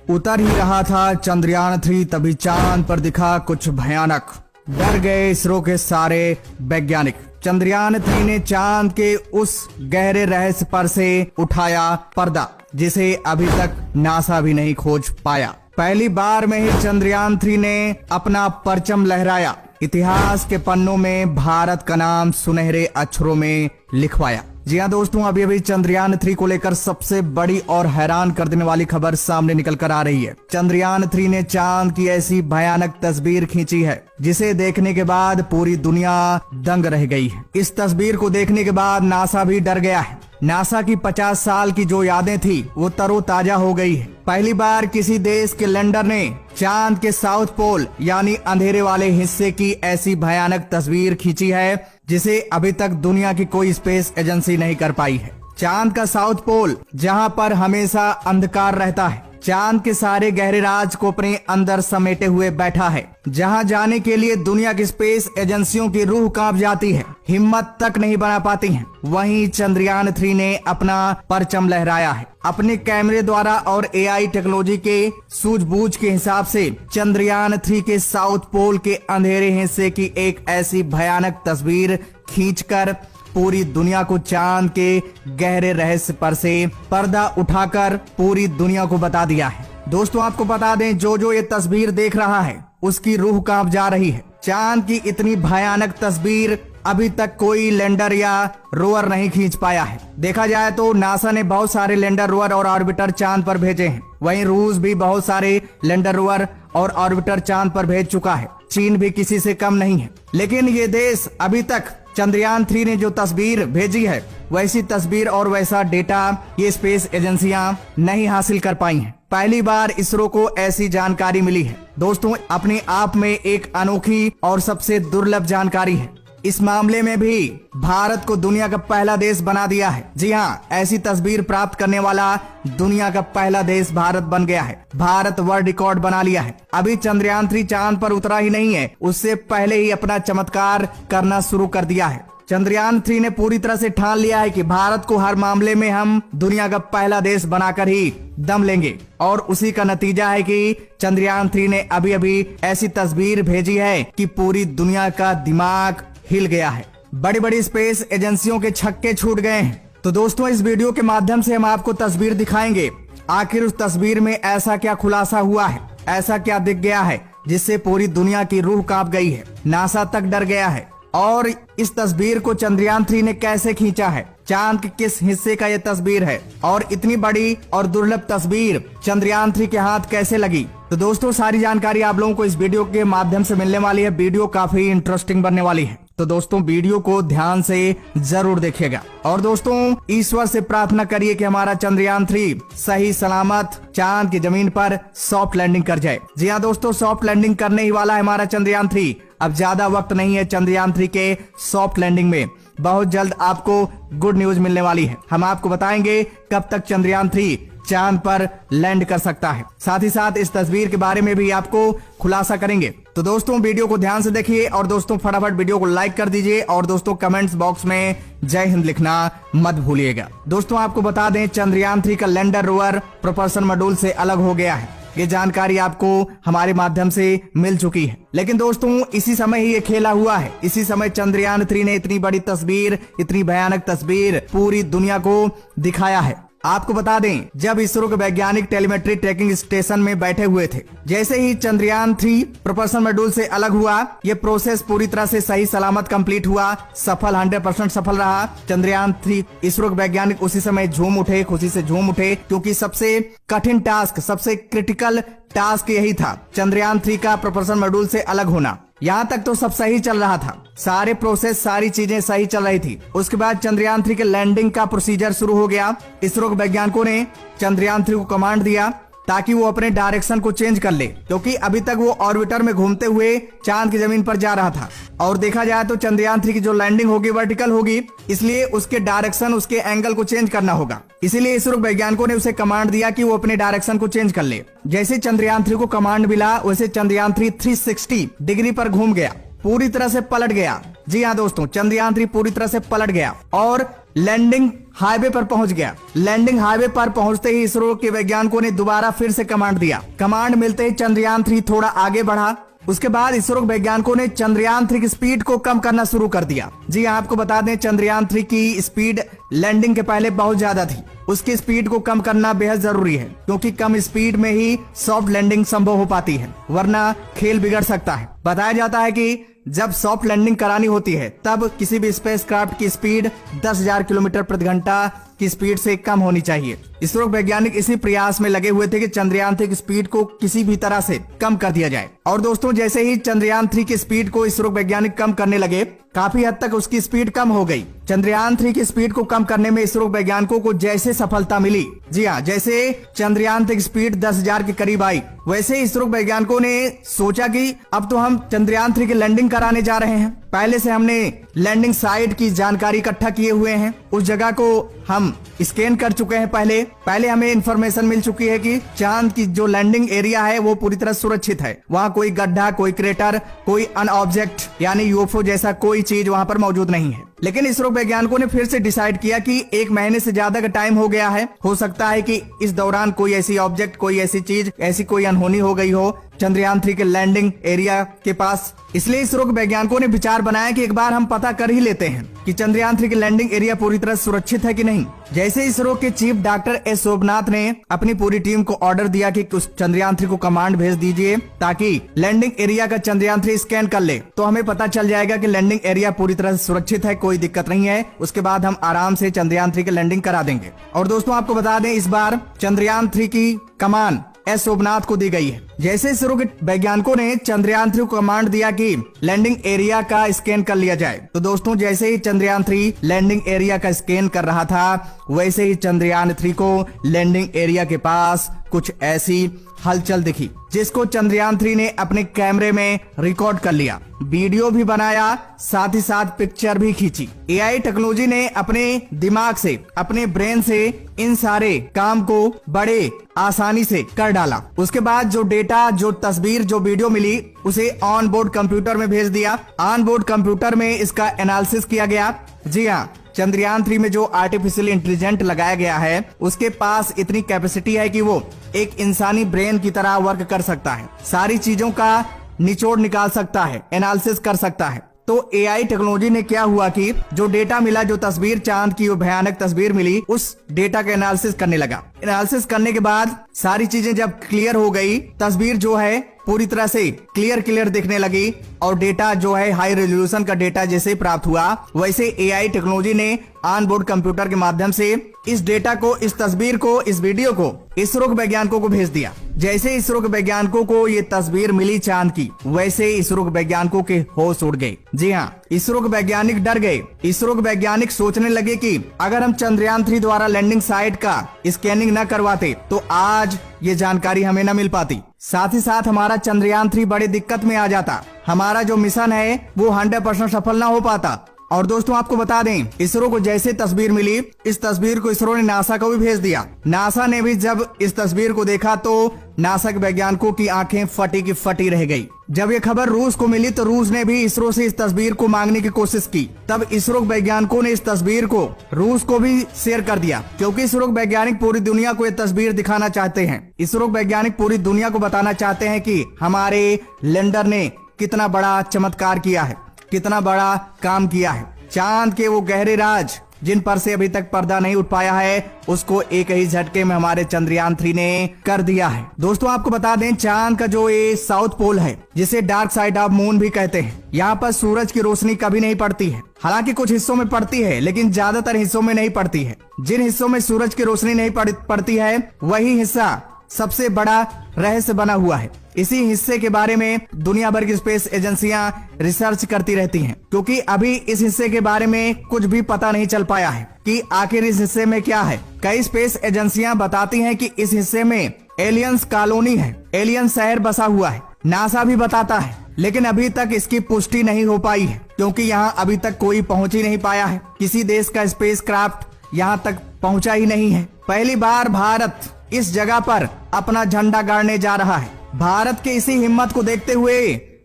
उतर ही रहा था चंद्रयान 3 तभी चांद पर दिखा कुछ भयानक। डर गए इसरो के सारे वैज्ञानिक। चंद्रयान 3 ने चांद के उस गहरे रहस्य पर से उठाया पर्दा जिसे अभी तक नासा भी नहीं खोज पाया। पहली बार में ही चंद्रयान 3 ने अपना परचम लहराया। इतिहास के पन्नों में भारत का नाम सुनहरे अक्षरों में लिखवाया। जी हाँ दोस्तों, अभी अभी चंद्रयान 3 को लेकर सबसे बड़ी और हैरान कर देने वाली खबर सामने निकल कर आ रही है। चंद्रयान 3 ने चांद की ऐसी भयानक तस्वीर खींची है जिसे देखने के बाद पूरी दुनिया दंग रह गई है। इस तस्वीर को देखने के बाद नासा भी डर गया है। नासा की 50 साल की जो यादें थी वो तरोताजा हो गई है। पहली बार किसी देश के लैंडर ने चांद के साउथ पोल यानी अंधेरे वाले हिस्से की ऐसी भयानक तस्वीर खींची है जिसे अभी तक दुनिया की कोई स्पेस एजेंसी नहीं कर पाई है। चांद का साउथ पोल जहां पर हमेशा अंधकार रहता है, चांद के सारे गहरे राज को अपने अंदर समेटे हुए बैठा है, जहां जाने के लिए दुनिया की स्पेस एजेंसियों की रूह कांप जाती है, हिम्मत तक नहीं बना पाती हैं। वहीं चंद्रयान 3 ने अपना परचम लहराया है। अपने कैमरे द्वारा और एआई टेक्नोलॉजी के सूझबूझ के हिसाब से चंद्रयान 3 के साउथ पोल के अंधेरे हिस्से की एक ऐसी भयानक तस्वीर खींचकर पूरी दुनिया को चांद के गहरे रहस्य पर से पर्दा उठाकर पूरी दुनिया को बता दिया है। दोस्तों आपको बता दें, जो ये तस्वीर देख रहा है उसकी रूह कांप जा रही है। चांद की इतनी भयानक तस्वीर अभी तक कोई लैंडर या रोवर नहीं खींच पाया है। देखा जाए तो नासा ने बहुत सारे लैंडर, रोवर और ऑर्बिटर चांद पर भेजे हैं। वहीं रूस भी बहुत सारे लैंडर, रोवर और ऑर्बिटर चांद पर भेज चुका है। चीन भी किसी से कम नहीं है। लेकिन ये देश अभी तक चंद्रयान 3 ने जो तस्वीर भेजी है वैसी तस्वीर और वैसा डेटा ये स्पेस एजेंसियां नहीं हासिल कर पाई हैं। पहली बार इसरो को ऐसी जानकारी मिली है। दोस्तों अपने आप में एक अनोखी और सबसे दुर्लभ जानकारी है। इस मामले में भी भारत को दुनिया का पहला देश बना दिया है। जी हाँ, ऐसी तस्वीर प्राप्त करने वाला दुनिया का पहला देश भारत बन गया है। भारत वर्ल्ड रिकॉर्ड बना लिया है। अभी चंद्रयान 3 चांद पर उतरा ही नहीं है, उससे पहले ही अपना चमत्कार करना शुरू कर दिया है। चंद्रयान 3 ने पूरी तरह से ठान लिया है कि भारत को हर मामले में हम दुनिया का पहला देश बनाकर ही दम लेंगे। और उसी का नतीजा है कि चंद्रयान 3 ने अभी अभी ऐसी तस्वीर भेजी है कि पूरी दुनिया का दिमाग हिल गया है। बड़ी बड़ी स्पेस एजेंसियों के छक्के छूट गए हैं। तो दोस्तों इस वीडियो के माध्यम से हम आपको तस्वीर दिखाएंगे। आखिर उस तस्वीर में ऐसा क्या खुलासा हुआ है, ऐसा क्या दिख गया है जिससे पूरी दुनिया की रूह कांप गई है, नासा तक डर गया है। और इस तस्वीर को चंद्रयान 3 ने कैसे खींचा है, चांद के किस हिस्से का ये तस्वीर है और इतनी बड़ी और दुर्लभ तस्वीर चंद्रयान 3 के हाथ कैसे लगी। तो दोस्तों सारी जानकारी आप लोगों को इस वीडियो के माध्यम से मिलने वाली है। वीडियो काफी इंटरेस्टिंग बनने वाली है, तो दोस्तों वीडियो को ध्यान से जरूर देखिएगा। और दोस्तों ईश्वर से प्रार्थना करिए कि हमारा चंद्रयान 3 सही सलामत चांद की जमीन पर सॉफ्ट लैंडिंग कर जाए। जी हाँ दोस्तों, सॉफ्ट लैंडिंग करने ही वाला है हमारा चंद्रयान 3। अब ज्यादा वक्त नहीं है चंद्रयान 3 के सॉफ्ट लैंडिंग में। बहुत जल्द आपको गुड न्यूज मिलने वाली है। हम आपको बताएंगे कब तक चंद्रयान 3 चांद पर लैंड कर सकता है। साथ ही साथ इस तस्वीर के बारे में भी आपको खुलासा करेंगे। तो दोस्तों वीडियो को ध्यान से देखिए और दोस्तों फटाफट वीडियो को लाइक कर दीजिए और दोस्तों कमेंट्स बॉक्स में जय हिंद लिखना मत भूलिएगा। दोस्तों आपको बता दें, चंद्रयान 3 का लैंडर, रोवर प्रोपल्शन मॉड्यूल से अलग हो गया है। ये जानकारी आपको हमारे माध्यम से मिल चुकी है। लेकिन दोस्तों इसी समय ही ये खेला हुआ है। इसी समय चंद्रयान 3 ने इतनी बड़ी तस्वीर, इतनी भयानक तस्वीर पूरी दुनिया को दिखाया है। आपको बता दें, जब इसरो के वैज्ञानिक टेलीमेट्री ट्रैकिंग स्टेशन में बैठे हुए थे, जैसे ही चंद्रयान 3 प्रोपल्शन मॉड्यूल से अलग हुआ, ये प्रोसेस पूरी तरह से सही सलामत कंप्लीट हुआ, सफल 100% सफल रहा। चंद्रयान 3 इसरो के वैज्ञानिक उसी समय झूम उठे, खुशी से झूम उठे, क्योंकि सबसे कठिन टास्क, सबसे क्रिटिकल टास्क यही था, चंद्रयान 3 का प्रोपल्शन मॉड्यूल से अलग होना। यहाँ तक तो सब सही चल रहा था, सारे प्रोसेस, सारी चीजें सही चल रही थी। उसके बाद चंद्रयान 3 के लैंडिंग का प्रोसीजर शुरू हो गया। इसरो के वैज्ञानिकों ने चंद्रयान 3 को कमांड दिया ताकि वो अपने डायरेक्शन को चेंज कर ले, क्योंकि अभी तक वो ऑर्बिटर में घूमते हुए चांद की जमीन पर जा रहा था। और देखा जाए तो चंद्रयान 3 की जो लैंडिंग होगी वर्टिकल होगी, इसलिए उसके डायरेक्शन, उसके एंगल को चेंज करना होगा। इसीलिए इसरो वैज्ञानिकों ने उसे कमांड दिया कि वो अपने डायरेक्शन को चेंज कर ले। जैसे चंद्रयान 3 को कमांड मिला, वैसे चंद्रयान 3 360 डिग्री पर घूम गया, पूरी तरह से पलट गया। जी हाँ दोस्तों, चंद्रयान 3 पूरी तरह से पलट गया और लैंडिंग हाईवे पर पहुंच गया। लैंडिंग हाईवे पर पहुंचते ही इसरो के वैज्ञानिकों ने दोबारा फिर से कमांड दिया। कमांड मिलते ही चंद्रयान 3 थोड़ा आगे बढ़ा। उसके बाद इसरो वैज्ञानिकों ने चंद्रयान 3 की स्पीड को कम करना शुरू कर दिया। जी आपको बता दें, चंद्रयान 3 की स्पीड लैंडिंग के पहले बहुत ज्यादा थी। उसकी स्पीड को कम करना बेहद जरूरी है, क्योंकि कम स्पीड में ही सॉफ्ट लैंडिंग संभव हो पाती है, वरना खेल बिगड़ सकता है। बताया जाता है कि जब सॉफ्ट लैंडिंग करानी होती है तब किसी भी स्पेसक्राफ्ट की स्पीड 10,000 किलोमीटर प्रति घंटा की स्पीड से कम होनी चाहिए। इसरो वैज्ञानिक इसी प्रयास में लगे हुए थे कि चंद्रयान 3 की स्पीड को किसी भी तरह से कम कर दिया जाए। और दोस्तों, जैसे ही चंद्रयान 3 की स्पीड को इसरो वैज्ञानिक कम करने लगे, काफी हद तक उसकी स्पीड कम हो गई। चंद्रयान 3 की स्पीड को कम करने में इसरो वैज्ञानिकों को जैसे सफलता मिली, जी हाँ, जैसे चंद्रयान 3 की स्पीड 10,000 के करीब आई, वैसे इसरो वैज्ञानिकों ने सोचा कि अब तो हम चंद्रयान 3 की लैंडिंग कराने जा रहे हैं। पहले से हमने लैंडिंग साइट की जानकारी इकट्ठा किए हुए हैं, उस जगह को हम स्कैन कर चुके हैं। पहले हमें इंफॉर्मेशन मिल चुकी है कि चांद की जो लैंडिंग एरिया है वो पूरी तरह सुरक्षित है। वहाँ कोई गड्ढा, कोई क्रेटर, कोई अन ऑब्जेक्ट यानी यूएफओ जैसा कोई चीज वहाँ पर मौजूद नहीं है। लेकिन इसरो वैज्ञानिकों ने फिर से डिसाइड किया कि 1 महीने से ज्यादा का टाइम हो गया है, हो सकता है कि इस दौरान कोई ऐसी ऑब्जेक्ट, कोई ऐसी चीज, ऐसी कोई अनहोनी हो गई हो चंद्रयान 3 के लैंडिंग एरिया के पास। इसलिए इसरो के वैज्ञानिकों ने विचार बनाया कि एक बार हम पता कर ही लेते हैं कि चंद्रयान 3 की लैंडिंग एरिया पूरी तरह सुरक्षित है कि नहीं। जैसे इसरो के चीफ डॉक्टर एस शोभनाथ ने अपनी पूरी टीम को ऑर्डर दिया कि उस चंद्रयान 3 को कमांड भेज दीजिए ताकि लैंडिंग एरिया का चंद्रयान 3 स्कैन कर ले, तो हमें पता चल जाएगा कि लैंडिंग एरिया पूरी तरह से सुरक्षित है, कोई दिक्कत नहीं है। उसके बाद हम आराम से चंद्रयान 3 की लैंडिंग करा देंगे। और दोस्तों, आपको बता दें, इस बार चंद्रयान 3 की कमान एस शोभनाथ को दी गई है। जैसे इसरो के वैज्ञानिकों ने चंद्रयान 3 को कमांड दिया कि लैंडिंग एरिया का स्कैन कर लिया जाए, तो दोस्तों, जैसे ही चंद्रयान 3 लैंडिंग एरिया का स्कैन कर रहा था, वैसे ही चंद्रयान 3 को लैंडिंग एरिया के पास कुछ ऐसी हलचल दिखी, जिसको चंद्रयान 3 ने अपने कैमरे में रिकॉर्ड कर लिया, वीडियो भी बनाया, साथ ही साथ पिक्चर भी खींची। एआई टेक्नोलॉजी ने अपने दिमाग से, अपने ब्रेन से इन सारे काम को बड़े आसानी से कर डाला। उसके बाद जो डेटा, जो तस्वीर, जो वीडियो मिली, उसे ऑन बोर्ड कंप्यूटर में भेज दिया। ऑन बोर्ड कंप्यूटर में इसका एनालिसिस किया गया। जी हाँ, चंद्रयान 3 में जो आर्टिफिशियल इंटेलिजेंट लगाया गया है, उसके पास इतनी कैपेसिटी है कि वो एक इंसानी ब्रेन की तरह वर्क कर सकता है, सारी चीजों का निचोड़ निकाल सकता है, एनालिसिस कर सकता है। तो एआई टेक्नोलॉजी ने क्या हुआ कि जो डेटा मिला, जो तस्वीर चांद की वो भयानक तस्वीर मिली, उस डेटा का एनालिसिस करने लगा। एनालिसिस करने के बाद सारी चीजें जब क्लियर हो गई, तस्वीर जो है पूरी तरह से क्लियर दिखने लगी और डेटा जो है हाई रेजोल्यूशन का डेटा जैसे प्राप्त हुआ, वैसे एआई टेक्नोलॉजी ने ऑन बोर्ड कंप्यूटर के माध्यम से इस डेटा को, इस तस्वीर को, इस वीडियो को इसरो के वैज्ञानिकों को भेज दिया। जैसे इसरो के वैज्ञानिकों को ये तस्वीर मिली चांद की, वैसे इसरो के वैज्ञानिकों के होश उड़ गए। जी हाँ, इसरो के वैज्ञानिक डर गए। इसरो के वैज्ञानिक सोचने लगे कि अगर हम चंद्रयान 3 द्वारा लैंडिंग साइट का स्कैनिंग न करवाते तो आज ये जानकारी हमें न मिल पाती, साथ ही साथ हमारा चंद्रयान 3 बड़ी दिक्कत में आ जाता, हमारा जो मिशन है वो 100% सफल ना हो पाता। और दोस्तों, आपको बता दें, इसरो को जैसे तस्वीर मिली, इस तस्वीर को इसरो ने नासा को भी भेज दिया। नासा ने भी जब इस तस्वीर को देखा तो नासा के वैज्ञानिकों की आंखें फटी की फटी रह गई। जब ये खबर रूस को मिली तो रूस ने भी इसरो से इस तस्वीर को मांगने की कोशिश की। तब इसरो के वैज्ञानिकों ने इस तस्वीर को रूस को भी शेयर कर दिया, क्योंकि इसरो के वैज्ञानिक पूरी दुनिया को ये तस्वीर दिखाना चाहते हैं। इसरो के वैज्ञानिक पूरी दुनिया को बताना चाहते हैं कि हमारे लैंडर ने कितना बड़ा चमत्कार किया है, कितना बड़ा काम किया है। चांद के वो गहरे राज जिन पर से अभी तक पर्दा नहीं उठ पाया है, उसको एक ही झटके में हमारे चंद्रयान 3 ने कर दिया है। दोस्तों, आपको बता दें, चांद का जो ये साउथ पोल है, जिसे डार्क साइड ऑफ मून भी कहते हैं, यहाँ पर सूरज की रोशनी कभी नहीं पड़ती है। हालांकि कुछ हिस्सों में पड़ती है, लेकिन ज्यादातर हिस्सों में नहीं पड़ती है। जिन हिस्सों में सूरज की रोशनी नहीं पड़ती है, वही हिस्सा सबसे बड़ा रहस्य बना हुआ है। इसी हिस्से के बारे में दुनिया भर की स्पेस एजेंसियां रिसर्च करती रहती हैं, क्योंकि अभी इस हिस्से के बारे में कुछ भी पता नहीं चल पाया है कि आखिर इस हिस्से में क्या है। कई स्पेस एजेंसियां बताती हैं कि इस हिस्से में एलियंस कॉलोनी है, एलियन शहर बसा हुआ है। नासा भी बताता है, लेकिन अभी तक इसकी पुष्टि नहीं हो पाई है, क्योंकि यहाँ अभी तक कोई पहुंच ही नहीं पाया है। किसी देश का स्पेस क्राफ्ट यहाँ तक पहुंचा ही नहीं है। पहली बार भारत इस जगह पर अपना झंडा गाड़ने जा रहा है। भारत के इसी हिम्मत को देखते हुए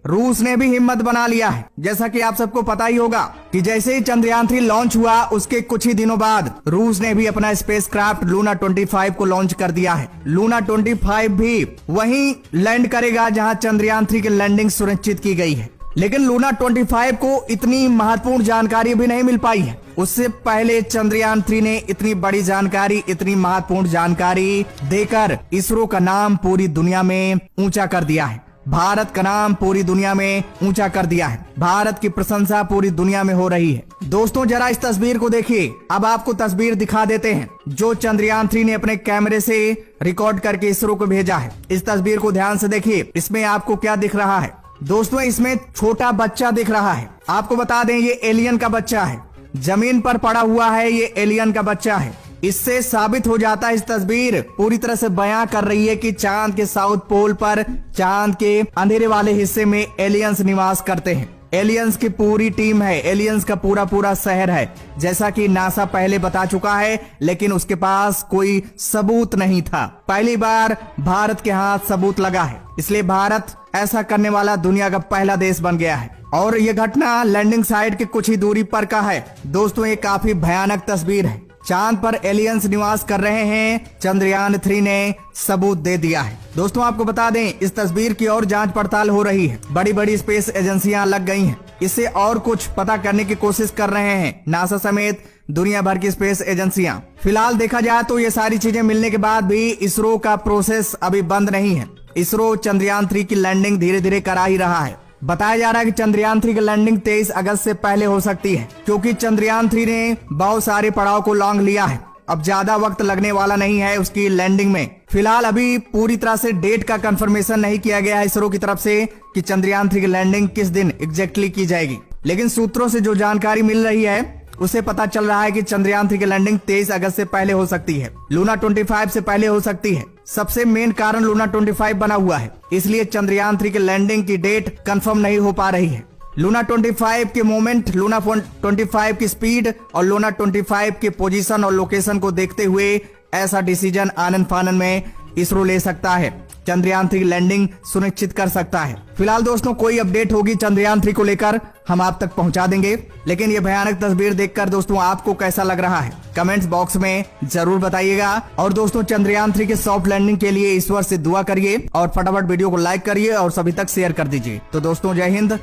रूस ने भी हिम्मत बना लिया है। जैसा कि आप सबको पता ही होगा कि जैसे ही चंद्रयान 3 लॉन्च हुआ उसके कुछ ही दिनों बाद रूस ने भी अपना स्पेसक्राफ्ट लूना 25 को लॉन्च कर दिया है। लूना 25 भी वहीं लैंड करेगा जहां चंद्रयान 3 की लैंडिंग सुनिश्चित की गई है। लेकिन लूना 25 को इतनी महत्वपूर्ण जानकारी भी नहीं मिल पाई है। उससे पहले चंद्रयान 3 ने इतनी बड़ी जानकारी, इतनी महत्वपूर्ण जानकारी देकर इसरो का नाम पूरी दुनिया में ऊंचा कर दिया है। भारत का नाम पूरी दुनिया में ऊंचा कर दिया है। भारत की प्रशंसा पूरी दुनिया में हो रही है। दोस्तों जरा इस तस्वीर को देखिए। अब आपको तस्वीर दिखा देते हैं जो चंद्रयान 3 ने अपने कैमरे से रिकॉर्ड करके इसरो को भेजा है। इस तस्वीर को ध्यान से देखिए। इसमें आपको क्या दिख रहा है? दोस्तों इसमें छोटा बच्चा दिख रहा है। आपको बता दें ये एलियन का बच्चा है। जमीन पर पड़ा हुआ है, ये एलियन का बच्चा है। इससे साबित हो जाता है, इस तस्वीर पूरी तरह से बयां कर रही है कि चांद के साउथ पोल पर, चांद के अंधेरे वाले हिस्से में एलियंस निवास करते हैं। एलियंस की पूरी टीम है, एलियंस का पूरा शहर है, जैसा कि नासा पहले बता चुका है। लेकिन उसके पास कोई सबूत नहीं था। पहली बार भारत के हाथ सबूत लगा है, इसलिए भारत ऐसा करने वाला दुनिया का पहला देश बन गया है। और यह घटना लैंडिंग साइट के कुछ ही दूरी पर का है। दोस्तों ये काफी भयानक तस्वीर है। चांद पर एलियंस निवास कर रहे हैं, चंद्रयान 3 ने सबूत दे दिया है। दोस्तों आपको बता दें इस तस्वीर की और जांच पड़ताल हो रही है। बड़ी बड़ी स्पेस एजेंसियां लग गई हैं। इससे और कुछ पता करने की कोशिश कर रहे हैं नासा समेत दुनिया भर की स्पेस एजेंसियां। फिलहाल देखा जाए तो ये सारी चीजें मिलने के बाद भी इसरो का प्रोसेस अभी बंद नहीं है। इसरो चंद्रयान 3 की लैंडिंग धीरे धीरे करा ही रहा है। बताया जा रहा है कि चंद्रयान 3 की लैंडिंग 23 अगस्त से पहले हो सकती है, क्योंकि चंद्रयान 3 ने बहुत सारे पड़ाव को लांघ लिया है। अब ज्यादा वक्त लगने वाला नहीं है उसकी लैंडिंग में। फिलहाल अभी पूरी तरह से डेट का कंफर्मेशन नहीं किया गया है इसरो की तरफ से कि चंद्रयान 3 की लैंडिंग किस दिन एग्जैक्टली की जाएगी। लेकिन सूत्रों से जो जानकारी मिल रही है उसे पता चल रहा है कि चंद्रयान 3 की लैंडिंग 23 अगस्त से पहले हो सकती है, लूना 25 से पहले हो सकती है। सबसे मेन कारण लूना 25 बना हुआ है, इसलिए चंद्रयान 3 की लैंडिंग की डेट कंफर्म नहीं हो पा रही है। लूना 25 के मोमेंट, लूना 25 की स्पीड और लूना 25 के पोजीशन और लोकेशन को देखते हुए ऐसा डिसीजन आनन फानन में इसरो ले सकता है, चंद्रयान 3 लैंडिंग सुनिश्चित कर सकता है। फिलहाल दोस्तों कोई अपडेट होगी चंद्रयान 3 को लेकर हम आप तक पहुंचा देंगे। लेकिन ये भयानक तस्वीर देखकर दोस्तों आपको कैसा लग रहा है कमेंट्स बॉक्स में जरूर बताइएगा। और दोस्तों चंद्रयान 3 के सॉफ्ट लैंडिंग के लिए ईश्वर से दुआ करिए और फटाफट वीडियो को लाइक करिए और सभी तक शेयर कर दीजिए। तो दोस्तों जय हिंद,